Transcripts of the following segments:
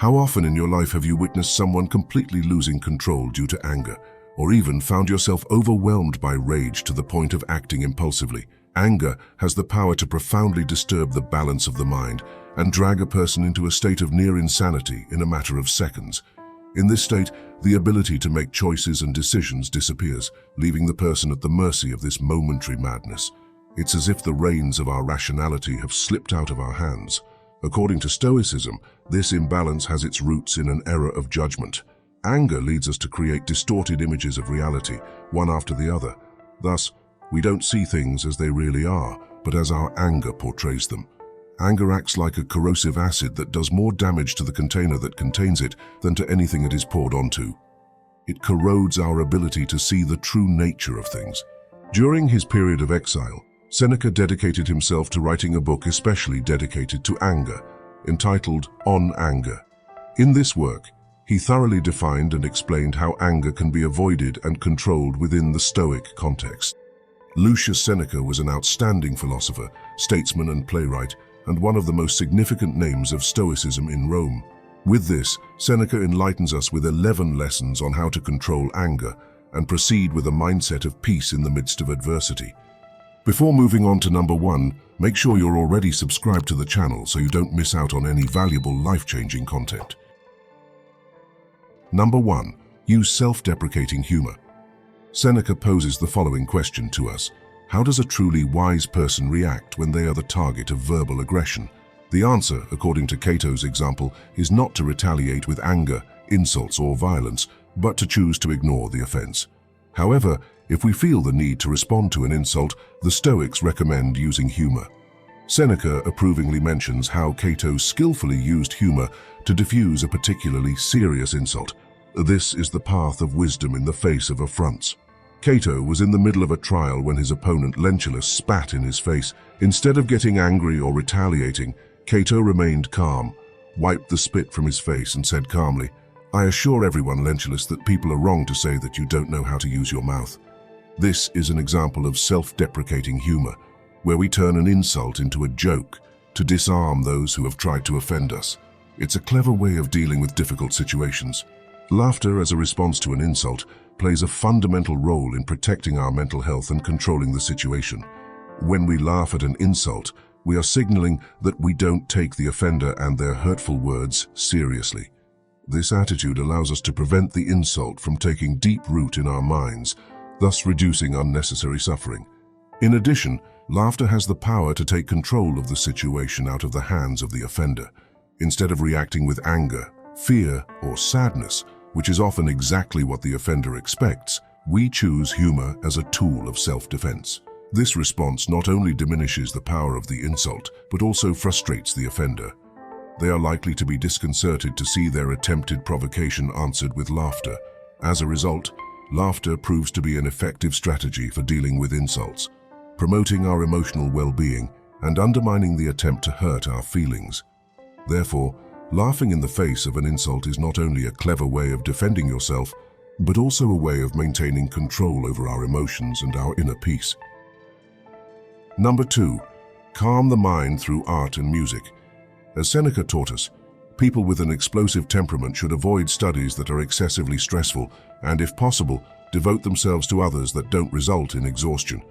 How often in your life have you witnessed someone completely losing control due to anger, or even found yourself overwhelmed by rage to the point of acting impulsively? Anger has the power to profoundly disturb the balance of the mind and drag a person into a state of near insanity in a matter of seconds. In this state, the ability to make choices and decisions disappears, leaving the person at the mercy of this momentary madness. It's as if the reins of our rationality have slipped out of our hands. According to Stoicism, this imbalance has its roots in an error of judgment. Anger leads us to create distorted images of reality, one after the other. Thus, we don't see things as they really are, but as our anger portrays them. Anger acts like a corrosive acid that does more damage to the container that contains it than to anything it is poured onto. It corrodes our ability to see the true nature of things. During his period of exile, Seneca dedicated himself to writing a book especially dedicated to anger, entitled On Anger. In this work, he thoroughly defined and explained how anger can be avoided and controlled within the Stoic context. Lucius Seneca was an outstanding philosopher, statesman and playwright, and one of the most significant names of Stoicism in Rome. With this, Seneca enlightens us with 11 lessons on how to control anger and proceed with a mindset of peace in the midst of adversity. Before moving on to number 1, make sure you're already subscribed to the channel so you don't miss out on any valuable life-changing content. Number 1. Use self-deprecating humor. Seneca poses the following question to us. How does a truly wise person react when they are the target of verbal aggression? The answer, according to Cato's example, is not to retaliate with anger, insults, or violence, but to choose to ignore the offense. However, if we feel the need to respond to an insult, the Stoics recommend using humor. Seneca approvingly mentions how Cato skillfully used humor to diffuse a particularly serious insult. This is the path of wisdom in the face of affronts. Cato was in the middle of a trial when his opponent Lentulus spat in his face. Instead of getting angry or retaliating, Cato remained calm, wiped the spit from his face and said calmly, "I assure everyone, Lentulus, that people are wrong to say that you don't know how to use your mouth." This is an example of self-deprecating humor, where we turn an insult into a joke to disarm those who have tried to offend us. It's a clever way of dealing with difficult situations. Laughter as a response to an insult plays a fundamental role in protecting our mental health and controlling the situation. When we laugh at an insult, we are signaling that we don't take the offender and their hurtful words seriously. This attitude allows us to prevent the insult from taking deep root in our minds, thus reducing unnecessary suffering. In addition, laughter has the power to take control of the situation out of the hands of the offender. Instead of reacting with anger, fear, or sadness, which is often exactly what the offender expects, we choose humor as a tool of self-defense. This response not only diminishes the power of the insult, but also frustrates the offender. They are likely to be disconcerted to see their attempted provocation answered with laughter. As a result, laughter proves to be an effective strategy for dealing with insults, promoting our emotional well-being and undermining the attempt to hurt our feelings. Therefore, laughing in the face of an insult is not only a clever way of defending yourself, but also a way of maintaining control over our emotions and our inner peace. Number 2. Calm the mind through art and music. As Seneca taught us, people with an explosive temperament should avoid studies that are excessively stressful and, if possible, devote themselves to others that don't result in exhaustion.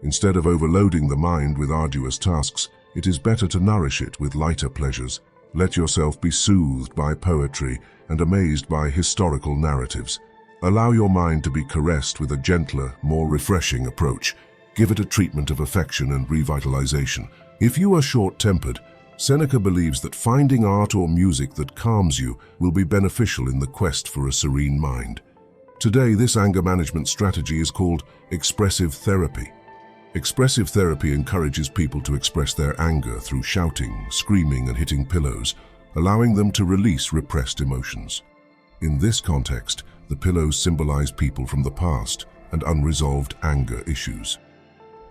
Instead of overloading the mind with arduous tasks, it is better to nourish it with lighter pleasures. Let yourself be soothed by poetry and amazed by historical narratives. Allow your mind to be caressed with a gentler, more refreshing approach. Give it a treatment of affection and revitalization. If you are short-tempered, Seneca believes that finding art or music that calms you will be beneficial in the quest for a serene mind. Today, this anger management strategy is called expressive therapy. Expressive therapy encourages people to express their anger through shouting, screaming, and hitting pillows, allowing them to release repressed emotions. In this context, the pillows symbolize people from the past and unresolved anger issues.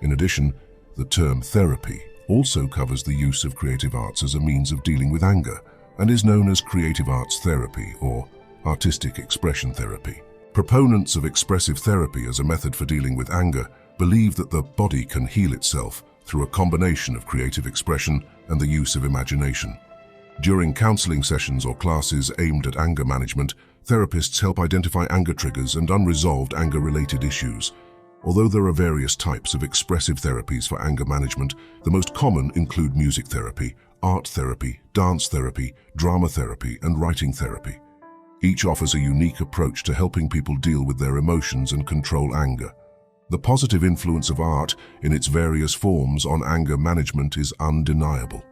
In addition, the term therapy also covers the use of creative arts as a means of dealing with anger and is known as creative arts therapy or artistic expression therapy. Proponents of expressive therapy as a method for dealing with anger believe that the body can heal itself through a combination of creative expression and the use of imagination. During counseling sessions or classes aimed at anger management, therapists help identify anger triggers and unresolved anger-related issues. Although there are various types of expressive therapies for anger management, the most common include music therapy, art therapy, dance therapy, drama therapy, and writing therapy. Each offers a unique approach to helping people deal with their emotions and control anger. The positive influence of art in its various forms on anger management is undeniable.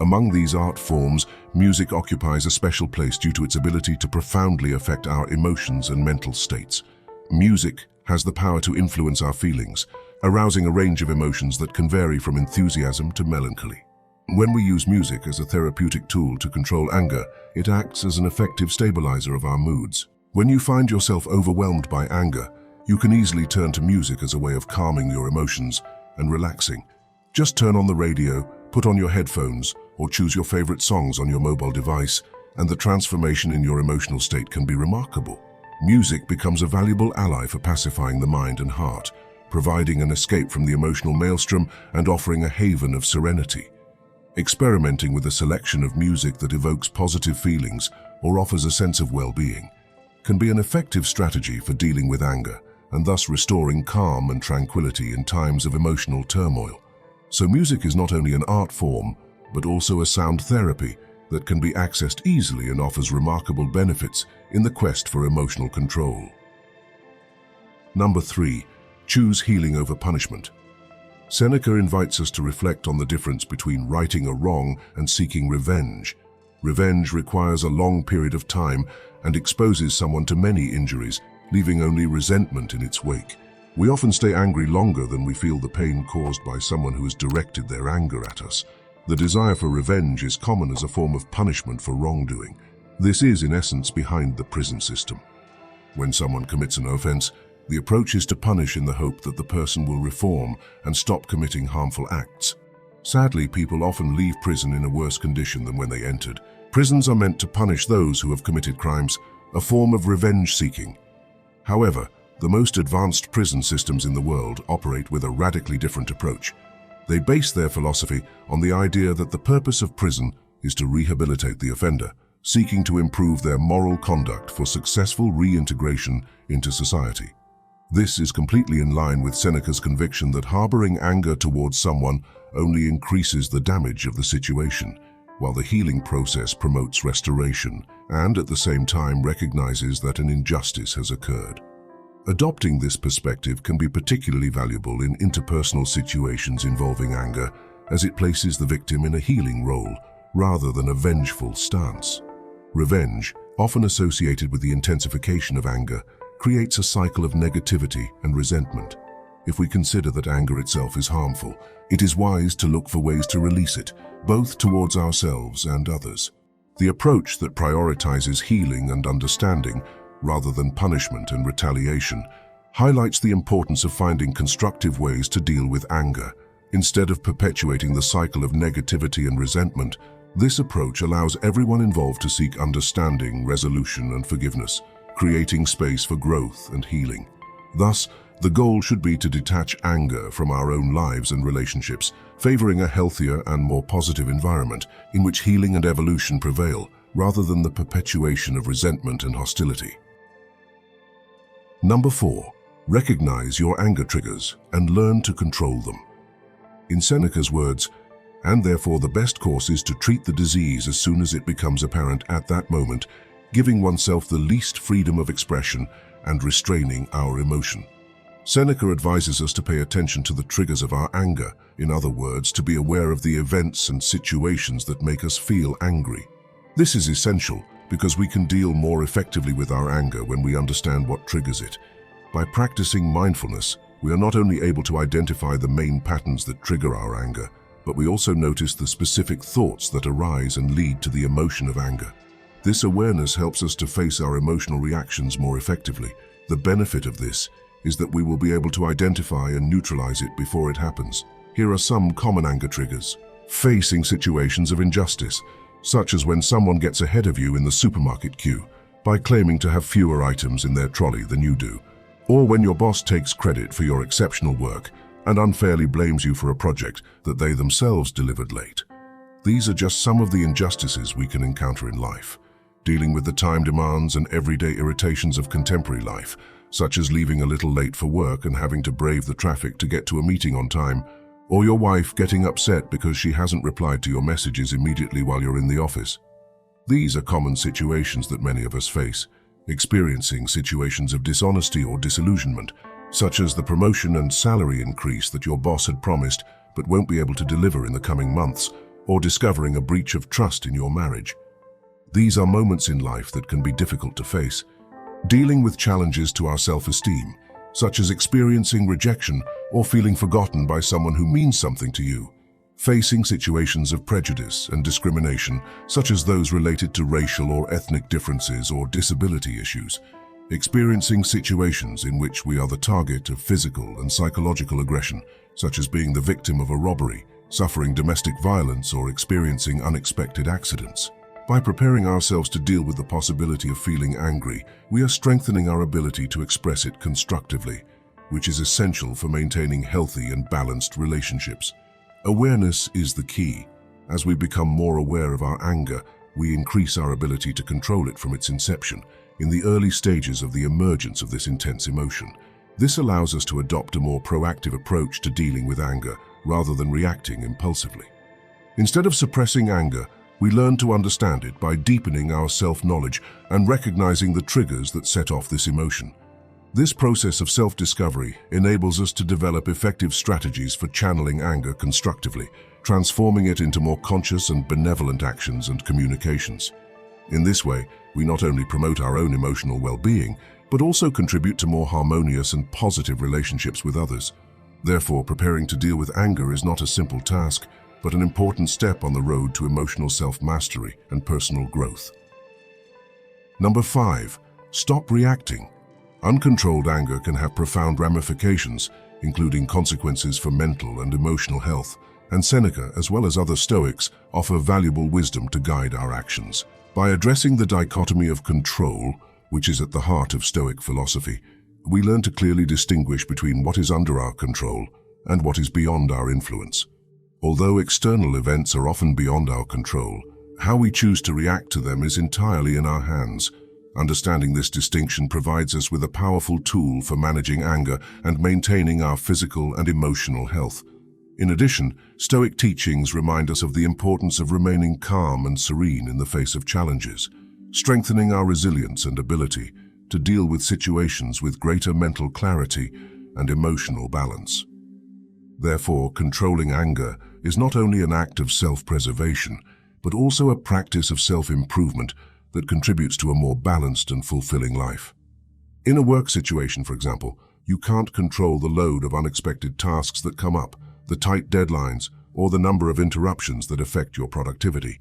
Among these art forms, music occupies a special place due to its ability to profoundly affect our emotions and mental states. Music has the power to influence our feelings, arousing a range of emotions that can vary from enthusiasm to melancholy. When we use music as a therapeutic tool to control anger, it acts as an effective stabilizer of our moods. When you find yourself overwhelmed by anger, you can easily turn to music as a way of calming your emotions and relaxing. Just turn on the radio, put on your headphones, or choose your favorite songs on your mobile device, and the transformation in your emotional state can be remarkable. Music becomes a valuable ally for pacifying the mind and heart, providing an escape from the emotional maelstrom and offering a haven of serenity. Experimenting with a selection of music that evokes positive feelings or offers a sense of well-being can be an effective strategy for dealing with anger and thus restoring calm and tranquility in times of emotional turmoil. So music is not only an art form, but also a sound therapy that can be accessed easily and offers remarkable benefits in the quest for emotional control. Number 3. Choose healing over punishment. Seneca invites us to reflect on the difference between righting a wrong and seeking revenge. Revenge requires a long period of time and exposes someone to many injuries, leaving only resentment in its wake. We often stay angry longer than we feel the pain caused by someone who has directed their anger at us. The desire for revenge is common as a form of punishment for wrongdoing. This is, in essence, behind the prison system. When someone commits an offense, the approach is to punish in the hope that the person will reform and stop committing harmful acts. Sadly, people often leave prison in a worse condition than when they entered. Prisons are meant to punish those who have committed crimes, a form of revenge seeking. However, the most advanced prison systems in the world operate with a radically different approach. They base their philosophy on the idea that the purpose of prison is to rehabilitate the offender, seeking to improve their moral conduct for successful reintegration into society. This is completely in line with Seneca's conviction that harboring anger towards someone only increases the damage of the situation, while the healing process promotes restoration and at the same time recognizes that an injustice has occurred. Adopting this perspective can be particularly valuable in interpersonal situations involving anger, as it places the victim in a healing role rather than a vengeful stance. Revenge, often associated with the intensification of anger, creates a cycle of negativity and resentment. If we consider that anger itself is harmful, it is wise to look for ways to release it, both towards ourselves and others. The approach that prioritizes healing and understanding, rather than punishment and retaliation, highlights the importance of finding constructive ways to deal with anger. Instead of perpetuating the cycle of negativity and resentment, this approach allows everyone involved to seek understanding, resolution, and forgiveness, creating space for growth and healing. Thus, the goal should be to detach anger from our own lives and relationships, favoring a healthier and more positive environment in which healing and evolution prevail, rather than the perpetuation of resentment and hostility. Number 4. Recognize your anger triggers and learn to control them. In Seneca's words, and therefore the best course is to treat the disease as soon as it becomes apparent at that moment, giving oneself the least freedom of expression and restraining our emotion. Seneca advises us to pay attention to the triggers of our anger, in other words, to be aware of the events and situations that make us feel angry. This is essential because we can deal more effectively with our anger when we understand what triggers it. By practicing mindfulness, we are not only able to identify the main patterns that trigger our anger, but we also notice the specific thoughts that arise and lead to the emotion of anger. This awareness helps us to face our emotional reactions more effectively. The benefit of this is that we will be able to identify and neutralize it before it happens. Here are some common anger triggers. Facing situations of injustice, such as when someone gets ahead of you in the supermarket queue by claiming to have fewer items in their trolley than you do, or when your boss takes credit for your exceptional work and unfairly blames you for a project that they themselves delivered late. These are just some of the injustices we can encounter in life, dealing with the time demands and everyday irritations of contemporary life, such as leaving a little late for work and having to brave the traffic to get to a meeting on time, or your wife getting upset because she hasn't replied to your messages immediately while you're in the office. These are common situations that many of us face, experiencing situations of dishonesty or disillusionment, such as the promotion and salary increase that your boss had promised but won't be able to deliver in the coming months, or discovering a breach of trust in your marriage. These are moments in life that can be difficult to face. Dealing with challenges to our self-esteem, such as experiencing rejection or feeling forgotten by someone who means something to you. Facing situations of prejudice and discrimination, such as those related to racial or ethnic differences or disability issues. Experiencing situations in which we are the target of physical and psychological aggression, such as being the victim of a robbery, suffering domestic violence, or experiencing unexpected accidents. By preparing ourselves to deal with the possibility of feeling angry, we are strengthening our ability to express it constructively, which is essential for maintaining healthy and balanced relationships. Awareness is the key. As we become more aware of our anger, we increase our ability to control it from its inception, in the early stages of the emergence of this intense emotion. This allows us to adopt a more proactive approach to dealing with anger, rather than reacting impulsively. Instead of suppressing anger, we learn to understand it by deepening our self-knowledge and recognizing the triggers that set off this emotion. This process of self-discovery enables us to develop effective strategies for channeling anger constructively, transforming it into more conscious and benevolent actions and communications. In this way, we not only promote our own emotional well-being, but also contribute to more harmonious and positive relationships with others. Therefore, preparing to deal with anger is not a simple task, but an important step on the road to emotional self-mastery and personal growth. Number 5. Stop reacting. Uncontrolled anger can have profound ramifications, including consequences for mental and emotional health, and Seneca, as well as other Stoics, offer valuable wisdom to guide our actions. By addressing the dichotomy of control, which is at the heart of Stoic philosophy, we learn to clearly distinguish between what is under our control and what is beyond our influence. Although external events are often beyond our control, how we choose to react to them is entirely in our hands. Understanding this distinction provides us with a powerful tool for managing anger and maintaining our physical and emotional health. In addition, Stoic teachings remind us of the importance of remaining calm and serene in the face of challenges, strengthening our resilience and ability to deal with situations with greater mental clarity and emotional balance. Therefore, controlling anger is not only an act of self-preservation, but also a practice of self-improvement that contributes to a more balanced and fulfilling life. In a work situation, for example, you can't control the load of unexpected tasks that come up, the tight deadlines, or the number of interruptions that affect your productivity.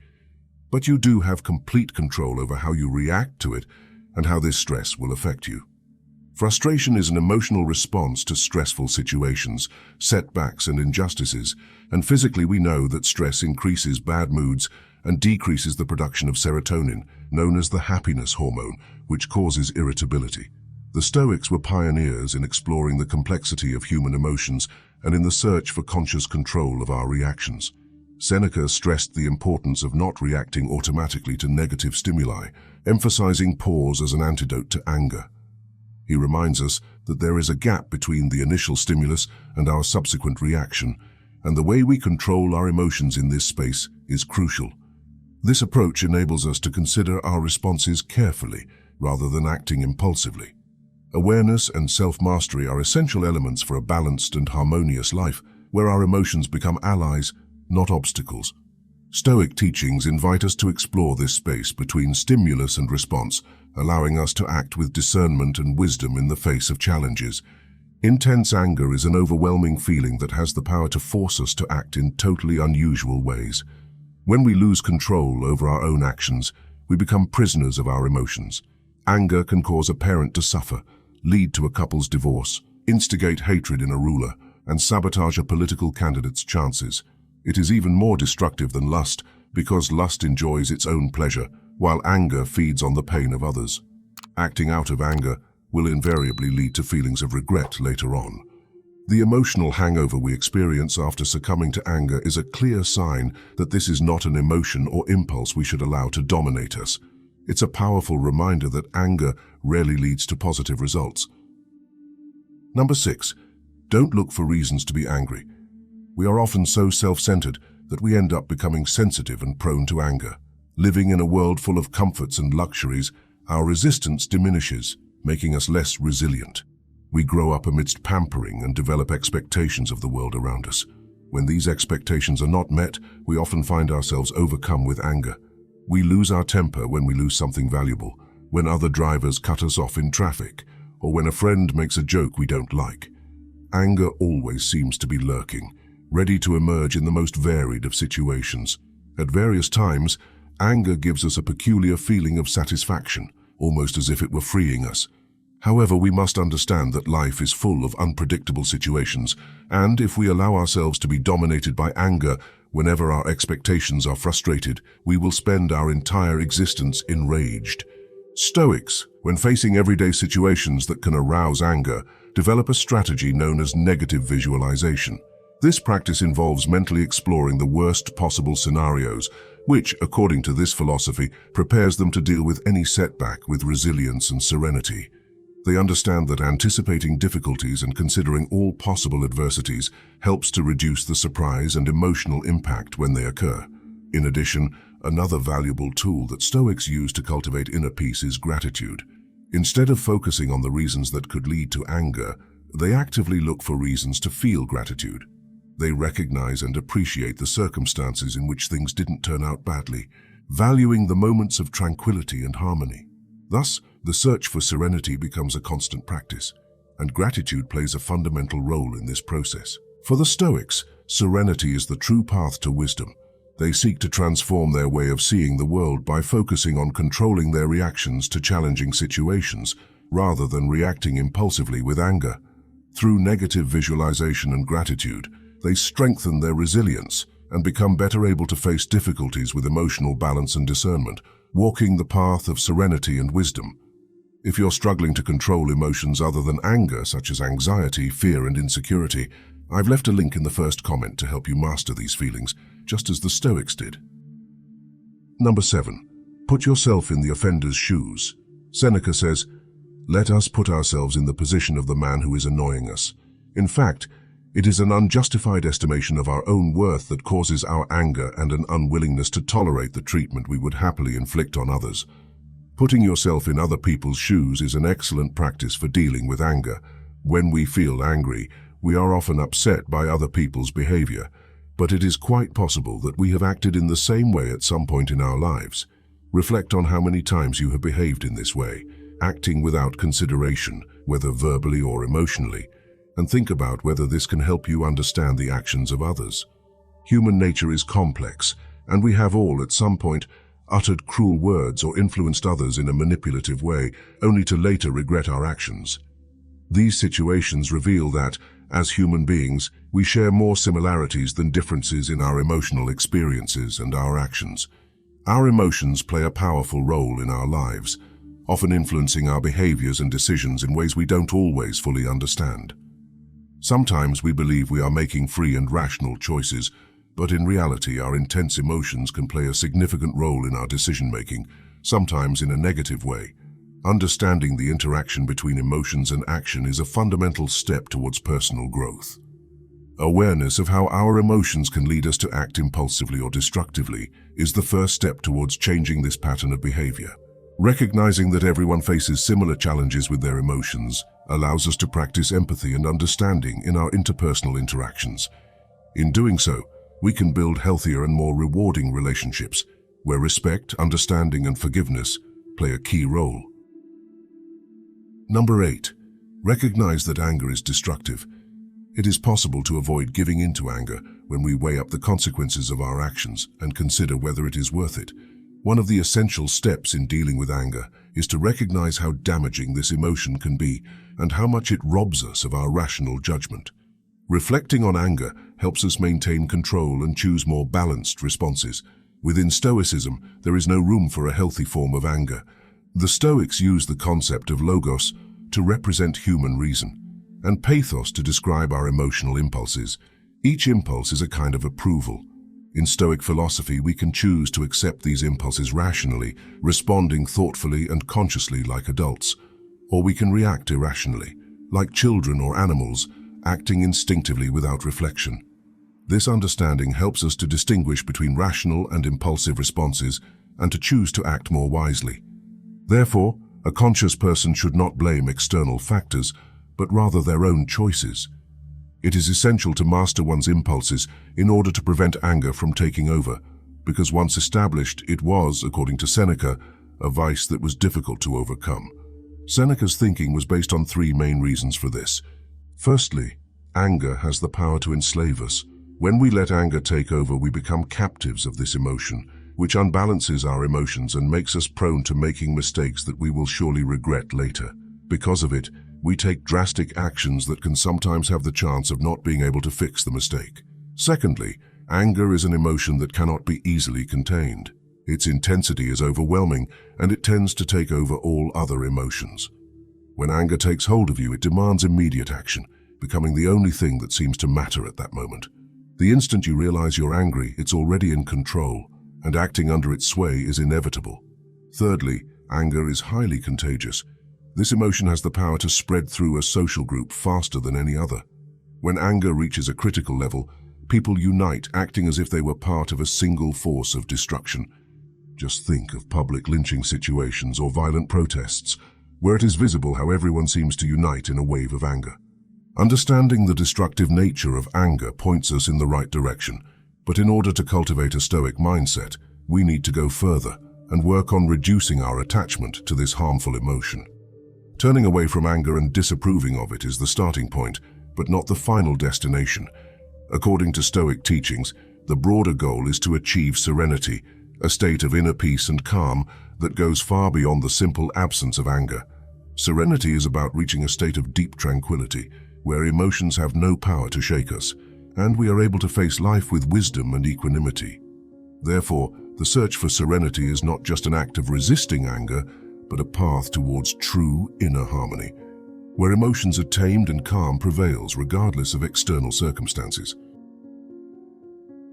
But you do have complete control over how you react to it and how this stress will affect you. Frustration is an emotional response to stressful situations, setbacks, and injustices, and physically we know that stress increases bad moods and decreases the production of serotonin, known as the happiness hormone, which causes irritability. The Stoics were pioneers in exploring the complexity of human emotions and in the search for conscious control of our reactions. Seneca stressed the importance of not reacting automatically to negative stimuli, emphasizing pause as an antidote to anger. He reminds us that there is a gap between the initial stimulus and our subsequent reaction, and the way we control our emotions in this space is crucial. This approach enables us to consider our responses carefully rather than acting impulsively. Awareness and self-mastery are essential elements for a balanced and harmonious life, where our emotions become allies, not obstacles. Stoic teachings invite us to explore this space between stimulus and response, allowing us to act with discernment and wisdom in the face of challenges. Intense anger is an overwhelming feeling that has the power to force us to act in totally unusual ways. When we lose control over our own actions, we become prisoners of our emotions. Anger can cause a parent to suffer, lead to a couple's divorce, instigate hatred in a ruler, and sabotage a political candidate's chances. It is even more destructive than lust, because lust enjoys its own pleasure, while anger feeds on the pain of others. Acting out of anger will invariably lead to feelings of regret later on. The emotional hangover we experience after succumbing to anger is a clear sign that this is not an emotion or impulse we should allow to dominate us. It's a powerful reminder that anger rarely leads to positive results. Number 6. Don't look for reasons to be angry. We are often so self-centered that we end up becoming sensitive and prone to anger. Living in a world full of comforts and luxuries, our resistance diminishes, making us less resilient. We grow up amidst pampering and develop expectations of the world around us. When these expectations are not met, we often find ourselves overcome with anger. We lose our temper when we lose something valuable, when other drivers cut us off in traffic, or when a friend makes a joke we don't like. Anger always seems to be lurking, ready to emerge in the most varied of situations. At various times, anger gives us a peculiar feeling of satisfaction, almost as if it were freeing us. However, we must understand that life is full of unpredictable situations, and if we allow ourselves to be dominated by anger whenever our expectations are frustrated, we will spend our entire existence enraged. Stoics, when facing everyday situations that can arouse anger, develop a strategy known as negative visualization. This practice involves mentally exploring the worst possible scenarios, which, according to this philosophy, prepares them to deal with any setback with resilience and serenity. They understand that anticipating difficulties and considering all possible adversities helps to reduce the surprise and emotional impact when they occur. In addition, another valuable tool that Stoics use to cultivate inner peace is gratitude. Instead of focusing on the reasons that could lead to anger, they actively look for reasons to feel gratitude. They recognize and appreciate the circumstances in which things didn't turn out badly, valuing the moments of tranquility and harmony. Thus, the search for serenity becomes a constant practice, and gratitude plays a fundamental role in this process. For the Stoics, serenity is the true path to wisdom. They seek to transform their way of seeing the world by focusing on controlling their reactions to challenging situations, rather than reacting impulsively with anger. Through negative visualization and gratitude, they strengthen their resilience and become better able to face difficulties with emotional balance and discernment, walking the path of serenity and wisdom. If you're struggling to control emotions other than anger, such as anxiety, fear, and insecurity, I've left a link in the first comment to help you master these feelings, just as the Stoics did. Number 7. Put yourself in the offender's shoes. Seneca says, "Let us put ourselves in the position of the man who is annoying us. In fact, it is an unjustified estimation of our own worth that causes our anger and an unwillingness to tolerate the treatment we would happily inflict on others." Putting yourself in other people's shoes is an excellent practice for dealing with anger. When we feel angry, we are often upset by other people's behavior, but it is quite possible that we have acted in the same way at some point in our lives. Reflect on how many times you have behaved in this way, acting without consideration, whether verbally or emotionally, and think about whether this can help you understand the actions of others. Human nature is complex, and we have all, at some point, uttered cruel words or influenced others in a manipulative way, only to later regret our actions. These situations reveal that, as human beings, we share more similarities than differences in our emotional experiences and our actions. Our emotions play a powerful role in our lives, often influencing our behaviors and decisions in ways we don't always fully understand. Sometimes we believe we are making free and rational choices, but in reality our intense emotions can play a significant role in our decision-making, sometimes in a negative way. Understanding the interaction between emotions and action is a fundamental step towards personal growth. Awareness of how our emotions can lead us to act impulsively or destructively is the first step towards changing this pattern of behavior. Recognizing that everyone faces similar challenges with their emotions allows us to practice empathy and understanding in our interpersonal interactions. In doing so, we can build healthier and more rewarding relationships, where respect, understanding, and forgiveness play a key role. Number 8. Recognize that anger is destructive. It is possible to avoid giving in to anger when we weigh up the consequences of our actions and consider whether it is worth it. One of the essential steps in dealing with anger is to recognize how damaging this emotion can be and how much it robs us of our rational judgment. Reflecting on anger helps us maintain control and choose more balanced responses. Within Stoicism, there is no room for a healthy form of anger. The Stoics use the concept of logos to represent human reason. and pathos to describe our emotional impulses. Each impulse is a kind of approval. In Stoic philosophy, we can choose to accept these impulses rationally, responding thoughtfully and consciously like adults, or we can react irrationally, like children or animals, acting instinctively without reflection. This understanding helps us to distinguish between rational and impulsive responses and to choose to act more wisely. Therefore, a conscious person should not blame external factors, but rather their own choices. It is essential to master one's impulses in order to prevent anger from taking over, because once established, it was, according to Seneca, a vice that was difficult to overcome. Seneca's thinking was based on three main reasons for this. Firstly, anger has the power to enslave us. When we let anger take over, we become captives of this emotion, which unbalances our emotions and makes us prone to making mistakes that we will surely regret later. Because of it, we take drastic actions that can sometimes have the chance of not being able to fix the mistake. Secondly, anger is an emotion that cannot be easily contained. Its intensity is overwhelming, and it tends to take over all other emotions. When anger takes hold of you, it demands immediate action, becoming the only thing that seems to matter at that moment. The instant you realize you're angry, it's already in control, and acting under its sway is inevitable. Thirdly, anger is highly contagious. This emotion has the power to spread through a social group faster than any other. When anger reaches a critical level, people unite, acting as if they were part of a single force of destruction. Just think of public lynching situations or violent protests, where it is visible how everyone seems to unite in a wave of anger. Understanding the destructive nature of anger points us in the right direction, but in order to cultivate a Stoic mindset, we need to go further and work on reducing our attachment to this harmful emotion. Turning away from anger and disapproving of it is the starting point, but not the final destination. According to Stoic teachings, the broader goal is to achieve serenity, a state of inner peace and calm that goes far beyond the simple absence of anger. Serenity is about reaching a state of deep tranquility, where emotions have no power to shake us, and we are able to face life with wisdom and equanimity. Therefore, the search for serenity is not just an act of resisting anger, but a path towards true inner harmony, where emotions are tamed and calm prevails regardless of external circumstances.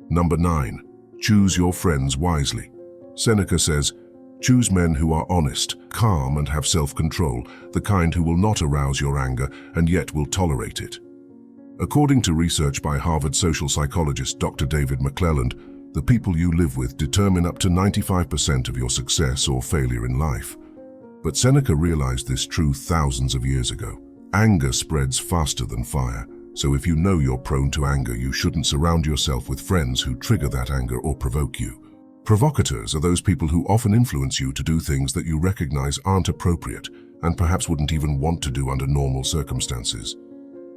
Number 9. Choose your friends wisely. Seneca says, "Choose men who are honest, calm, and have self-control, the kind who will not arouse your anger and yet will tolerate it." According to research by Harvard social psychologist Dr. David McClelland, the people you live with determine up to 95% of your success or failure in life. But Seneca realized this truth thousands of years ago. Anger spreads faster than fire, so if you know you're prone to anger, you shouldn't surround yourself with friends who trigger that anger or provoke you. Provocateurs are those people who often influence you to do things that you recognize aren't appropriate and perhaps wouldn't even want to do under normal circumstances.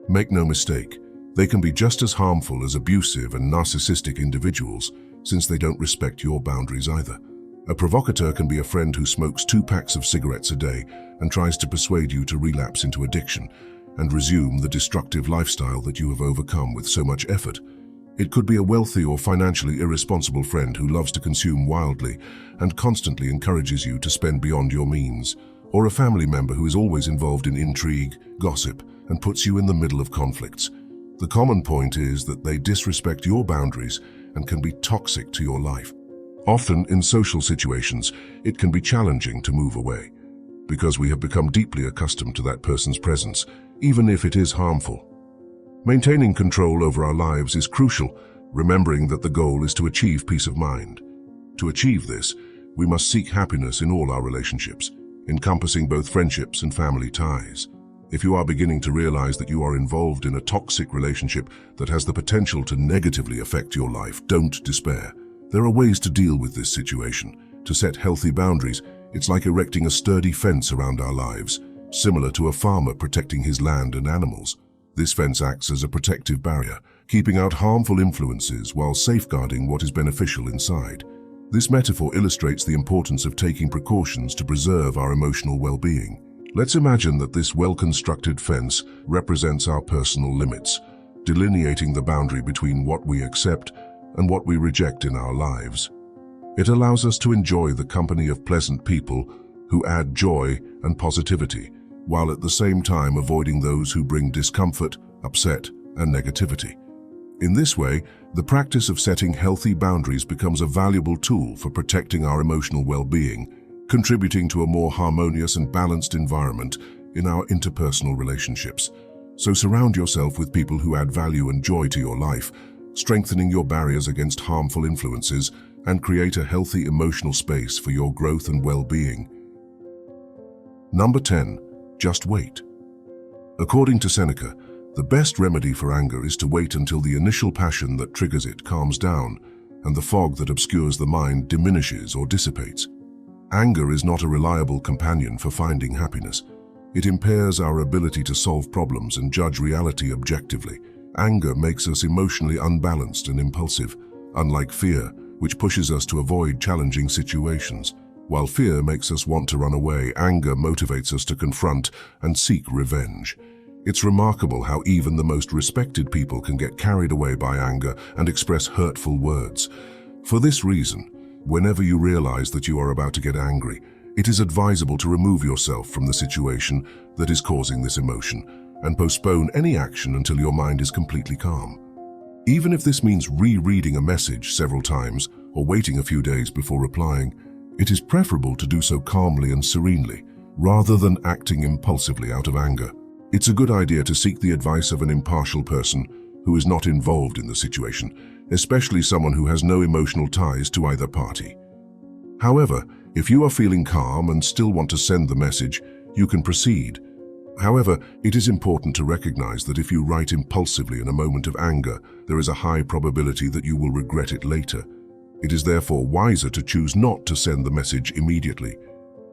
Make no mistake, they can be just as harmful as abusive and narcissistic individuals, since they don't respect your boundaries either. A provocateur can be a friend who smokes 2 packs of cigarettes a day and tries to persuade you to relapse into addiction and resume the destructive lifestyle that you have overcome with so much effort. It could be a wealthy or financially irresponsible friend who loves to consume wildly and constantly encourages you to spend beyond your means, or a family member who is always involved in intrigue, gossip, and puts you in the middle of conflicts. The common point is that they disrespect your boundaries and can be toxic to your life. Often, in social situations, it can be challenging to move away, because we have become deeply accustomed to that person's presence, even if it is harmful. Maintaining control over our lives is crucial, remembering that the goal is to achieve peace of mind. To achieve this, we must seek happiness in all our relationships, encompassing both friendships and family ties. If you are beginning to realize that you are involved in a toxic relationship that has the potential to negatively affect your life, don't despair. There are ways to deal with this situation. To set healthy boundaries, it's like erecting a sturdy fence around our lives, similar to a farmer protecting his land and animals. This fence acts as a protective barrier, keeping out harmful influences while safeguarding what is beneficial inside. This metaphor illustrates the importance of taking precautions to preserve our emotional well-being. Let's imagine that this well-constructed fence represents our personal limits, delineating the boundary between what we accept and what we reject in our lives. It allows us to enjoy the company of pleasant people who add joy and positivity, while at the same time avoiding those who bring discomfort, upset, and negativity. In this way, the practice of setting healthy boundaries becomes a valuable tool for protecting our emotional well-being, contributing to a more harmonious and balanced environment in our interpersonal relationships. So surround yourself with people who add value and joy to your life, strengthening your barriers against harmful influences, and create a healthy emotional space for your growth and well-being. Number 10. Just wait. According to Seneca, the best remedy for anger is to wait until the initial passion that triggers it calms down and the fog that obscures the mind diminishes or dissipates. Anger is not a reliable companion for finding happiness. It impairs our ability to solve problems and judge reality objectively. Anger makes us emotionally unbalanced and impulsive, unlike fear, which pushes us to avoid challenging situations. While fear makes us want to run away, anger motivates us to confront and seek revenge. It's remarkable how even the most respected people can get carried away by anger and express hurtful words. For this reason, whenever you realize that you are about to get angry, it is advisable to remove yourself from the situation that is causing this emotion and postpone any action until your mind is completely calm. Even if this means rereading a message several times or waiting a few days before replying, it is preferable to do so calmly and serenely, rather than acting impulsively out of anger. It's a good idea to seek the advice of an impartial person who is not involved in the situation, especially someone who has no emotional ties to either party. However, if you are feeling calm and still want to send the message, you can proceed. However, it is important to recognize that if you write impulsively in a moment of anger, there is a high probability that you will regret it later. It is therefore wiser to choose not to send the message immediately.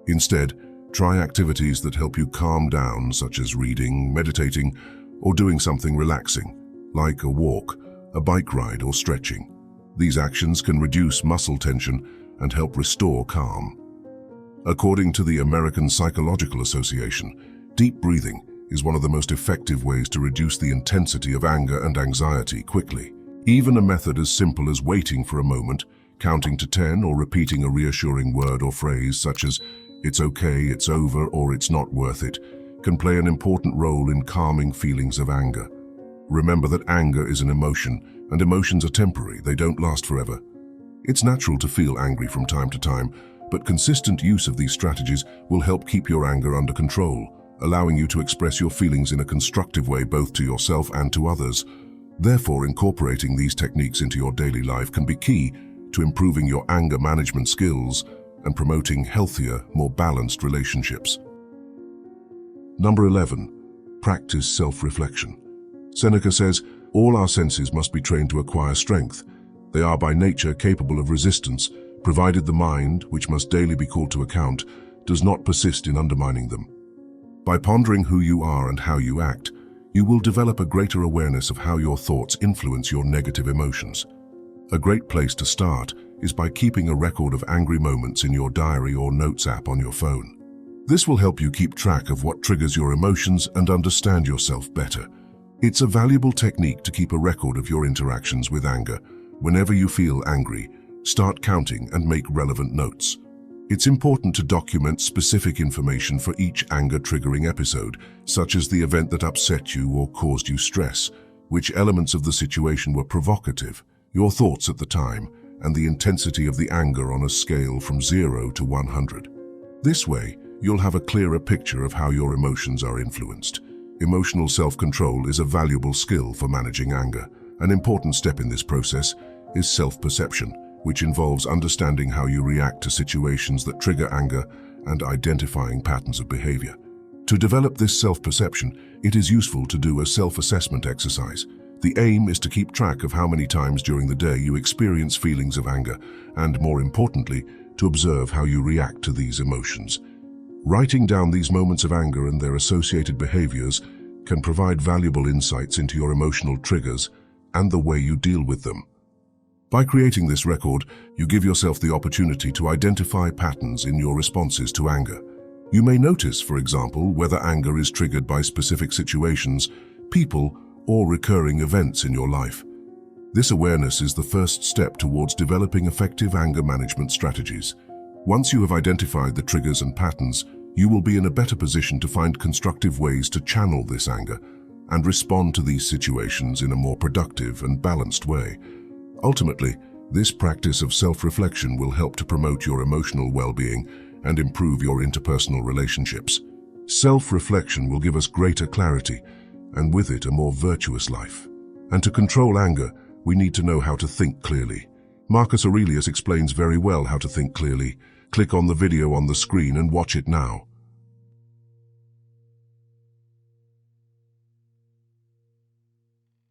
Instead, try activities that help you calm down, such as reading, meditating, or doing something relaxing, like a walk, a bike ride, or stretching. These actions can reduce muscle tension and help restore calm. According to the American Psychological Association, deep breathing is one of the most effective ways to reduce the intensity of anger and anxiety quickly. Even a method as simple as waiting for a moment, counting to 10, or repeating a reassuring word or phrase such as "it's okay, it's over," or "it's not worth it," can play an important role in calming feelings of anger. Remember that anger is an emotion, and emotions are temporary, they don't last forever. It's natural to feel angry from time to time, but consistent use of these strategies will help keep your anger under control, allowing you to express your feelings in a constructive way both to yourself and to others. Therefore, incorporating these techniques into your daily life can be key to improving your anger management skills and promoting healthier, more balanced relationships. Number 11. Practice self-reflection. Seneca says, all our senses must be trained to acquire strength. They are by nature capable of resistance, provided the mind, which must daily be called to account, does not persist in undermining them. By pondering who you are and how you act, you will develop a greater awareness of how your thoughts influence your negative emotions. A great place to start is by keeping a record of angry moments in your diary or notes app on your phone. This will help you keep track of what triggers your emotions and understand yourself better. It's a valuable technique to keep a record of your interactions with anger. Whenever you feel angry, start counting and make relevant notes. It's important to document specific information for each anger-triggering episode, such as the event that upset you or caused you stress, which elements of the situation were provocative, your thoughts at the time, and the intensity of the anger on a scale from 0 to 100. This way, you'll have a clearer picture of how your emotions are influenced. Emotional self-control is a valuable skill for managing anger. An important step in this process is self-perception, which involves understanding how you react to situations that trigger anger and identifying patterns of behavior. To develop this self-perception, it is useful to do a self-assessment exercise. The aim is to keep track of how many times during the day you experience feelings of anger, and more importantly, to observe how you react to these emotions. Writing down these moments of anger and their associated behaviors can provide valuable insights into your emotional triggers and the way you deal with them. By creating this record, you give yourself the opportunity to identify patterns in your responses to anger. You may notice, for example, whether anger is triggered by specific situations, people, or recurring events in your life. This awareness is the first step towards developing effective anger management strategies. Once you have identified the triggers and patterns, You will be in a better position to find constructive ways to channel this anger and respond to these situations in a more productive and balanced way. Ultimately, this practice of self-reflection will help to promote your emotional well-being and improve your interpersonal relationships. Self-reflection will give us greater clarity, and with it a more virtuous life. And to control anger, we need to know how to think clearly. Marcus Aurelius explains very well how to think clearly. Click on the video on the screen and watch it now.